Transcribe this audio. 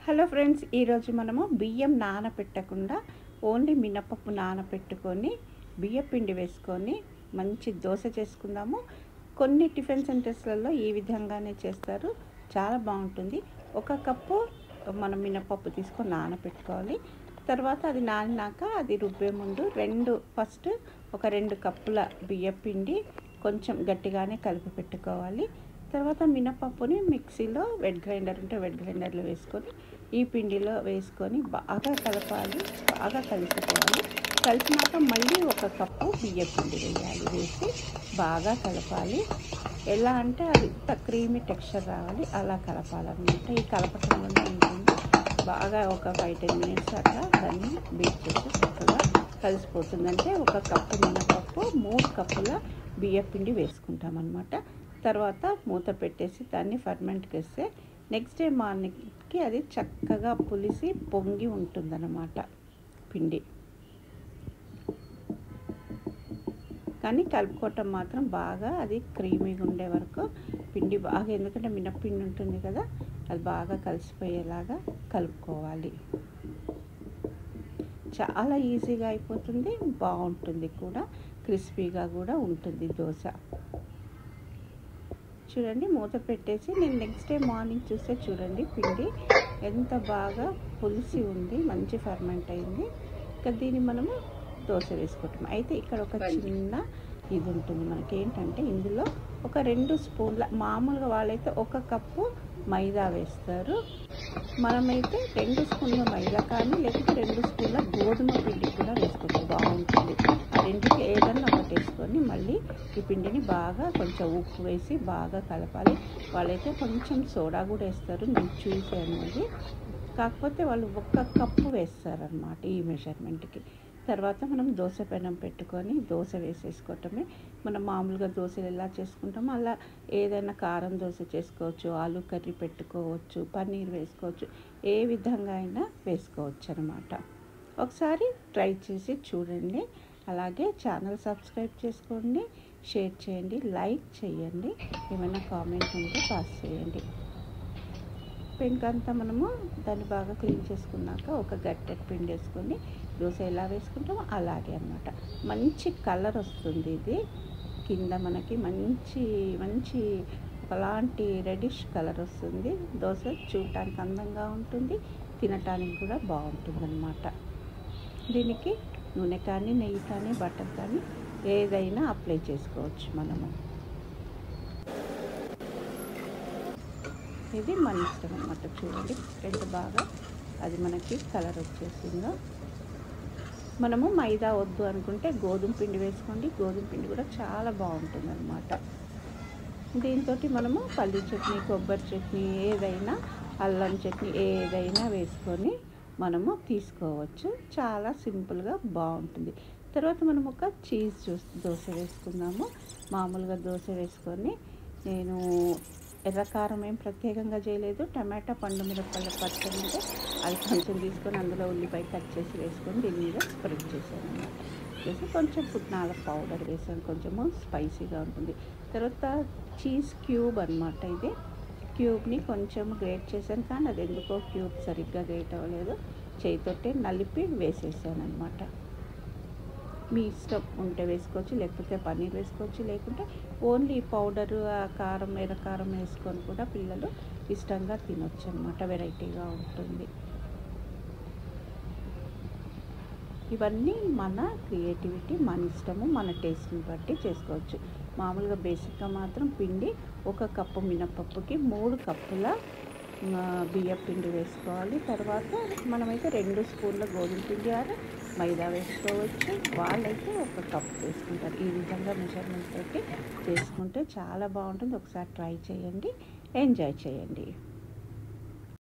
Hello friends, ఈరోజు మనము బియ్యం నానబెట్టకుండా ఓన్లీ మినపప్పు నానబెట్టుకొని బియ్యం పిండి వేసుకొని మంచి దోశ చేసుకుందాము. కొన్ని టిఫిన్ సెంటర్స్లలో ఈ విధంగానే చేస్తారు, చాలా బాగుంటుంది. ఒక కప్పు మనం మినపప్పు తీసుకొని నానబెట్టుకోవాలి. తర్వాత అది నానినాక అది రుబ్బే ముందు ఫస్ట్ ఒక 2 కప్పుల బియ్యం పిండి కొంచెం గట్టిగానే కలిపి పెట్టుకోవాలి. తర్వాత మినపప్పుని మిక్సీలో వెట్ గ్రైండర్ ఉంటే వెట్ గ్రైండర్లో వేసుకొని ఈ పిండిలో వేసుకొని బాగా కలపాలి, బాగా కలిసిపోవాలి. కలిపినాక మళ్ళీ ఒక కప్పు బియ్యం పిండి వేయాలి, వేసి బాగా కలపాలి. ఎలా అంటే అది క్రీమీ టెక్స్చర్ రావాలి, అలా కలపాలన్నమాట. ఈ కలపటంలోనే ఉంటుంది. బాగా ఒక 5-10 మినిట్స్ అట్లా దాన్ని బీట్ చేసి చక్కగా కలిసిపోతుందంటే ఒక కప్పు మినపప్పు 3 కప్పుల బియ్యం పిండి వేసుకుంటాం అన్నమాట. తర్వాత మూత పెట్టేసి దాన్ని ఫర్మెంట్కి వేస్తే నెక్స్ట్ డే మార్నింగ్కి అది చక్కగా పులిసి పొంగి ఉంటుందన్నమాట పిండి. కానీ కలుపుకోవటం మాత్రం బాగా అది క్రీమీగా ఉండే వరకు పిండి బాగా, ఎందుకంటే మినప్పిండి ఉంటుంది కదా, అది బాగా కలిసిపోయేలాగా కలుపుకోవాలి. చాలా ఈజీగా అయిపోతుంది, బాగుంటుంది కూడా, క్రిస్పీగా కూడా ఉంటుంది దోశ. చూడండి, మూత పెట్టేసి నేను నెక్స్ట్ డే మార్నింగ్ చూస్తే చూడండి పిండి ఎంత బాగా పులిసి ఉంది, మంచి ఫర్మెంట్ అయింది. ఇంకా దీన్ని మనము దోశ వేసుకోవటం. అయితే ఇక్కడ ఒక చిన్న ఇది ఉంటుంది మనకి, ఏంటంటే ఇందులో ఒక 2 స్పూన్ల, మామూలుగా వాళ్ళైతే 1 కప్పు మైదా వేస్తారు, మనమైతే 2 స్పూన్ల మైదా కానీ లేకపోతే 2 స్పూన్ల గోధుమ పిండి కూడా వేసుకోవచ్చు, బాగుంటుంది. ఆ రెండుకి ఏదన్నా ఒకటి వేసుకొని మళ్ళీ ఈ పిండిని బాగా కొంచెం ఉప్పు వేసి బాగా కలపాలి. వాళ్ళైతే కొంచెం సోడా కూడా వేస్తారు, నేను చూసాను అది. కాకపోతే వాళ్ళు 1 కప్పు వేస్తారనమాట ఈ మెజర్మెంట్కి. తర్వాత మనం దోశ పెనం పెట్టుకొని దోశ వేసేసుకోవటమే. మనం మామూలుగా దోశలు ఎలా చేసుకుంటామో అలా ఏదైనా కారం దోశ చేసుకోవచ్చు, ఆలు కర్రీ పెట్టుకోవచ్చు, పన్నీర్ వేసుకోవచ్చు, ఏ విధంగా అయినా వేసుకోవచ్చు అనమాట. ఒకసారి ట్రై చేసి చూడండి. అలాగే ఛానల్ సబ్స్క్రైబ్ చేసుకోండి, షేర్ చేయండి, లైక్ చేయండి, ఏమైనా కామెంట్ ఉంటే పాస్ చేయండి. పెంకంతా మనము దాన్ని బాగా క్లీన్ చేసుకున్నాక ఒక గట్టెట్ పిండి వేసుకొని దోశ ఎలా వేసుకుంటామో అలాగే అన్నమాట. మంచి కలర్ వస్తుంది, ఇది కింద మనకి మంచి మంచి ఒకలాంటి రెడిష్ కలర్ వస్తుంది. దోశ చూడటానికి అందంగా ఉంటుంది, తినటానికి కూడా బాగుంటుంది అన్నమాట. దీనికి నూనె కానీ నెయ్యి కానీ బటర్ కానీ ఏదైనా అప్లై చేసుకోవచ్చు మనము. ఇది మన ఇష్టం అన్నమాట. చూడండి ఎంత బాగా అది మనకి కలర్ వచ్చేసిందో. మనము మైదా వద్దు అనుకుంటే గోధుమ పిండి వేసుకోండి, గోధుమ పిండి కూడా చాలా బాగుంటుంది అన్నమాట. దీంతో మనము పల్లి చట్నీ, కొబ్బరి చట్నీ, ఏదైనా అల్లం చట్నీ ఏదైనా వేసుకొని మనము తీసుకోవచ్చు, చాలా సింపుల్గా బాగుంటుంది. తర్వాత మనం ఒక చీజ్ దోశ వేసుకుందాము. మామూలుగా దోశ వేసుకొని నేను ఎర్రకారం ఏం ప్రత్యేకంగా చేయలేదు, టమాటా పండు మిరపకాయల పచ్చడి ఉంటే అది కొంచెం తీసుకొని అందులో ఉల్లిపాయ కట్ చేసి వేసుకొని దీని మీద స్ప్రెడ్ చేశాను అన్నమాట. వేసి కొంచెం పుట్నాల పౌడర్ వేసాను, కొంచెము స్పైసీగా ఉంటుంది. తర్వాత చీజ్ క్యూబ్ అనమాట, ఇది క్యూబ్ని కొంచెం గ్రేట్ చేశాను, కానీ అది ఎందుకో క్యూబ్ సరిగ్గా గ్రేట్ అవ్వలేదు, చేయితోటే నలిపి వేసేసాను అనమాట. మీ ఇష్టం ఉంటే వేసుకోవచ్చు, లేకపోతే పన్నీర్ వేసుకోవచ్చు, లేకుంటే ఓన్లీ పౌడరు కారం ఎర్రకారం వేసుకొని కూడా పిల్లలు ఇష్టంగా తినొచ్చు అన్నమాట, వెరైటీగా ఉంటుంది. ఇవన్నీ మన క్రియేటివిటీ, మన ఇష్టము, మన టేస్ట్ని బట్టి చేసుకోవచ్చు. మామూలుగా బేసిక్గా మాత్రం పిండి 1 కప్పు మినపప్పుకి 3 కప్పుల బియ్యం పిండి వేసుకోవాలి. తర్వాత మనమైతే 2 స్పూన్ల గోధుమ పిండి ఆర్ మైదా వేసుకోవచ్చు, వాళ్ళైతే 1 కప్పు వేసుకుంటారు. ఈ విధంగా మెజర్మెంట్ పెట్టి చేసుకుంటే చాలా బాగుంటుంది. ఒకసారి ట్రై చేయండి, ఎంజాయ్ చేయండి.